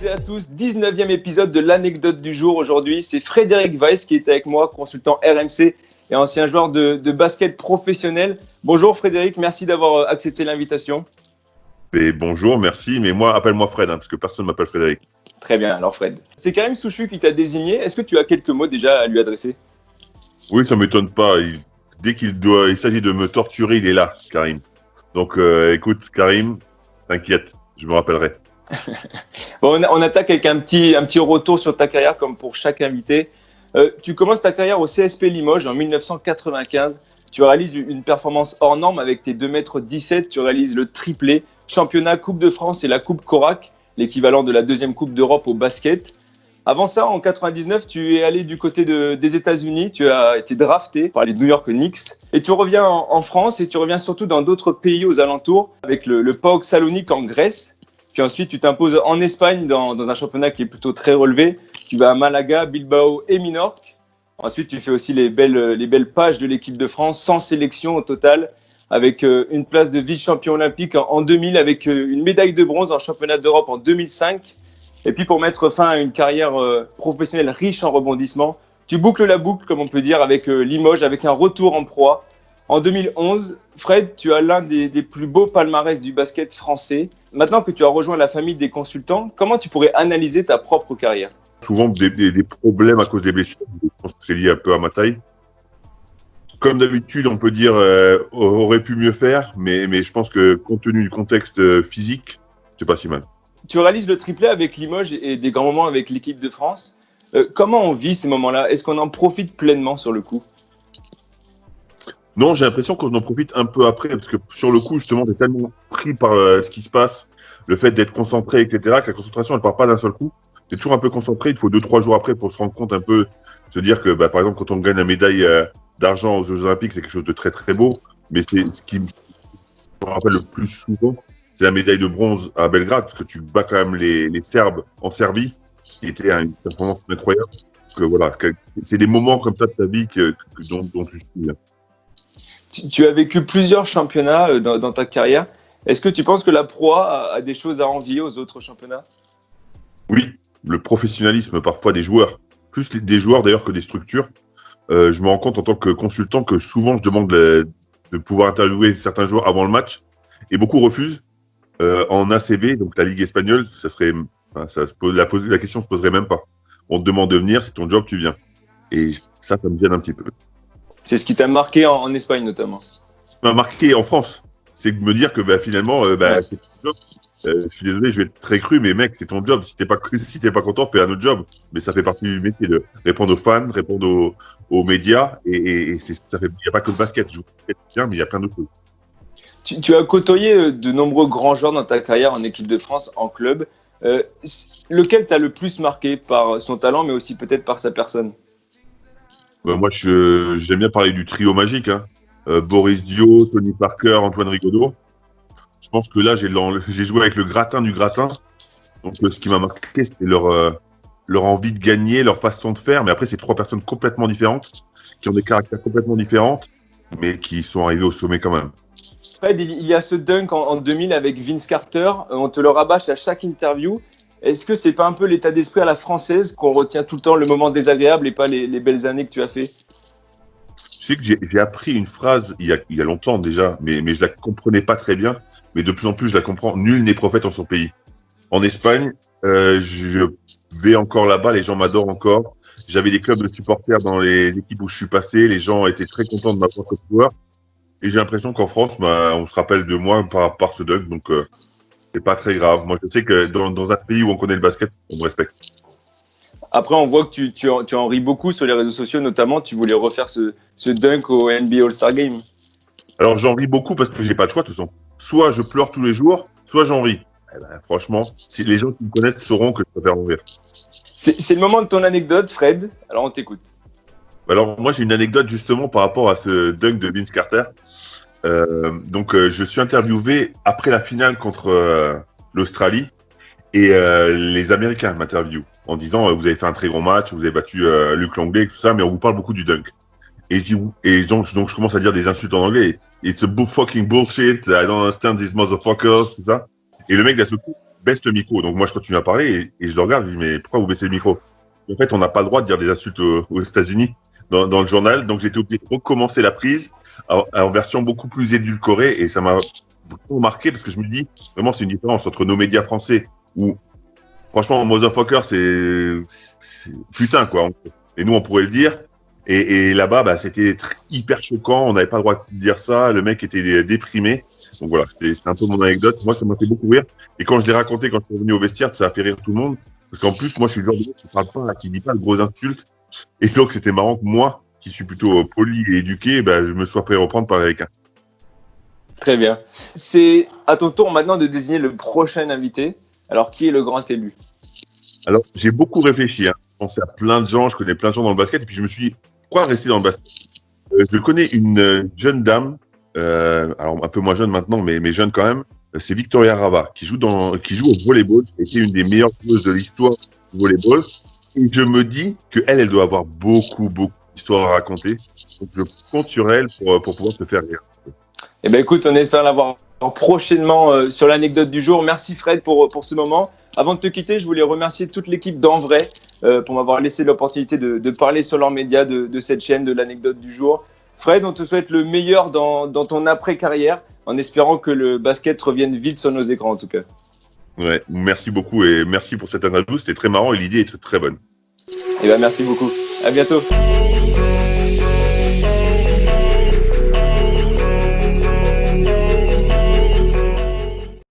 toutes et à tous, 19e épisode de l'anecdote du jour. Aujourd'hui, c'est Frédéric Weiss qui est avec moi, consultant RMC et ancien joueur de basket professionnel. Bonjour Frédéric, merci d'avoir accepté l'invitation. Et bonjour, merci, mais moi, appelle-moi Fred, parce que personne ne m'appelle Frédéric. Très bien, alors Fred. C'est Karim Souchu qui t'a désigné. Est-ce que tu as quelques mots déjà à lui adresser? Oui, ça ne m'étonne pas. Dès qu'il s'agit de me torturer, il est là, Karim. Donc, écoute, Karim, t'inquiète, je me rappellerai. Bon, on attaque avec un petit retour sur ta carrière, comme pour chaque invité. Tu commences ta carrière au CSP Limoges en 1995. Tu réalises une performance hors norme avec tes 2,17 m. Tu réalises le triplé, championnat, Coupe de France et la Coupe Korak, l'équivalent de la deuxième Coupe d'Europe au basket. Avant ça, en 99, tu es allé du côté des États-Unis. Tu as été drafté par les New York Knicks. Et tu reviens en France et tu reviens surtout dans d'autres pays aux alentours, avec le PAOK Salonique en Grèce. Puis ensuite, tu t'imposes en Espagne dans un championnat qui est plutôt très relevé. Tu vas à Malaga, Bilbao et Minorque. Ensuite, tu fais aussi les belles pages de l'équipe de France, 100 sélections au total, avec une place de vice-champion olympique en 2000, avec une médaille de bronze en championnat d'Europe en 2005. Et puis pour mettre fin à une carrière professionnelle riche en rebondissements, tu boucles la boucle, comme on peut dire, avec Limoges, avec un retour en proie. En 2011, Fred, tu as l'un des plus beaux palmarès du basket français. Maintenant que tu as rejoint la famille des consultants, comment tu pourrais analyser ta propre carrière? Souvent des problèmes à cause des blessures. Je pense que c'est lié un peu à ma taille. Comme d'habitude, on peut dire aurait pu mieux faire, mais je pense que compte tenu du contexte physique, c'est pas si mal. Tu réalises le triplé avec Limoges et des grands moments avec l'équipe de France. Comment on vit ces moments-là? Est-ce qu'on en profite pleinement sur le coup? Non, j'ai l'impression qu'on en profite un peu après, parce que sur le coup, justement, t'es tellement pris par ce qui se passe, le fait d'être concentré, etc., que la concentration, elle part pas d'un seul coup. T'es toujours un peu concentré, il te faut 2-3 jours après pour se rendre compte un peu, se dire que, par exemple, quand on gagne la médaille d'argent aux Jeux Olympiques, c'est quelque chose de très, très beau, mais c'est ce qui me rappelle le plus souvent, c'est la médaille de bronze à Belgrade, parce que tu bats quand même les Serbes en Serbie, qui était une performance incroyable. Que, voilà, c'est des moments comme ça de ta vie dont tu te souviens. Tu as vécu plusieurs championnats dans ta carrière. Est-ce que tu penses que la proie a des choses à envier aux autres championnats? Oui, le professionnalisme parfois des joueurs, plus des joueurs d'ailleurs que des structures. Je me rends compte en tant que consultant que souvent je demande de pouvoir interviewer certains joueurs avant le match et beaucoup refusent. En ACB, donc la Ligue espagnole, la question se poserait même pas. On te demande de venir, c'est ton job, tu viens. Et ça me gêne un petit peu. C'est ce qui t'a marqué en Espagne notamment. Ce qui m'a marqué en France, c'est de me dire que finalement, c'est ton job. Je suis désolé, je vais être très cru, mais mec, c'est ton job. Si t'es pas content, fais un autre job. Mais ça fait partie du métier de répondre aux fans, répondre aux médias. Et il n'y a pas que le basket. Je joue bien, mais il y a plein d'autres choses. Tu as côtoyé de nombreux grands joueurs dans ta carrière en équipe de France, en club. Lequel t'a le plus marqué par son talent, mais aussi peut-être par sa personne? Moi, j'aime bien parler du trio magique. Boris Dio, Tony Parker, Antoine Rigaudot. Je pense que là, j'ai joué avec le gratin du gratin. Donc, ce qui m'a marqué, c'était leur envie de gagner, leur façon de faire. Mais après, c'est trois personnes complètement différentes, qui ont des caractères complètement différents, mais qui sont arrivés au sommet quand même. Fred, il y a ce dunk en 2000 avec Vince Carter. On te le rabâche à chaque interview. Est-ce que c'est pas un peu l'état d'esprit à la française qu'on retient tout le temps le moment désagréable et pas les belles années que tu as fait? Je sais que j'ai appris une phrase il y a longtemps déjà, mais je la comprenais pas très bien. Mais de plus en plus, je la comprends. Nul n'est prophète en son pays. En Espagne, je vais encore là-bas, les gens m'adorent encore. J'avais des clubs de supporters dans les équipes où je suis passé. Les gens étaient très contents de ma propre joueur. Et j'ai l'impression qu'en France, on se rappelle de moi par ce dunk. Donc, c'est pas très grave. Moi, je sais que dans un pays où on connaît le basket, on me respecte. Après, on voit que tu en ris beaucoup sur les réseaux sociaux, notamment. Tu voulais refaire ce dunk au NBA All-Star Game. Alors, j'en ris beaucoup parce que j'ai pas de choix, de toute façon. Soit je pleure tous les jours, soit j'en ris. Franchement, si les gens qui me connaissent sauront que je préfère en rire. C'est le moment de ton anecdote, Fred. Alors, on t'écoute. Alors, moi, j'ai une anecdote justement par rapport à ce dunk de Vince Carter. Je suis interviewé après la finale contre l'Australie et les Américains m'interviewent en disant vous avez fait un très grand match, vous avez battu Luc Longley, tout ça, mais on vous parle beaucoup du dunk. Et donc je commence à dire des insultes en anglais. It's a fucking bullshit, I don't understand these motherfuckers, tout ça. Et le mec d'un seul coup baisse le micro. Donc moi, je continue à parler et je le regarde, je dis, mais pourquoi vous baissez le micro? En fait, on n'a pas le droit de dire des insultes aux États-Unis dans le journal. Donc, j'ai été obligé de recommencer la prise en version beaucoup plus édulcorée et ça m'a vraiment marqué parce que je me dis, vraiment, c'est une différence entre nos médias français où, franchement, motherfucker, c'est putain, quoi. Et nous, on pourrait le dire. Et là-bas, bah, c'était hyper choquant. On n'avait pas le droit de dire ça. Le mec était déprimé. Donc voilà, c'était un peu mon anecdote. Moi, ça m'a fait beaucoup rire. Et quand je l'ai raconté, quand je suis revenu au vestiaire, ça a fait rire tout le monde. Parce qu'en plus, moi, je suis le genre de mec qui parle pas, qui dit pas de grosses insultes. Et donc, c'était marrant que moi, qui suis plutôt poli et éduqué, bah, je me sois fait reprendre par quelqu'un. Très bien. C'est à ton tour maintenant de désigner le prochain invité. Alors, qui est le grand élu? Alors, j'ai beaucoup réfléchi. Hein. Je pensais à plein de gens, je connais plein de gens dans le basket. Et puis, je me suis dit, pourquoi rester dans le basket? Je connais une jeune dame, alors un peu moins jeune maintenant, mais jeune quand même. C'est Victoria Rava, qui joue au volleyball, et qui est une des meilleures joueuses de l'histoire du volleyball. Et je me dis qu'elle doit avoir beaucoup d'histoires à raconter. Donc, je compte sur elle pour pouvoir te faire rire. Eh bien, écoute, on espère l'avoir prochainement sur l'anecdote du jour. Merci Fred pour ce moment. Avant de te quitter, je voulais remercier toute l'équipe d'En Vrai pour m'avoir laissé l'opportunité de parler sur leurs médias de cette chaîne, de l'anecdote du jour. Fred, on te souhaite le meilleur dans ton après-carrière, en espérant que le basket revienne vite sur nos écrans en tout cas. Ouais, merci beaucoup et merci pour cette interview. C'était très marrant et l'idée est très bonne. Eh bien, merci beaucoup. À bientôt.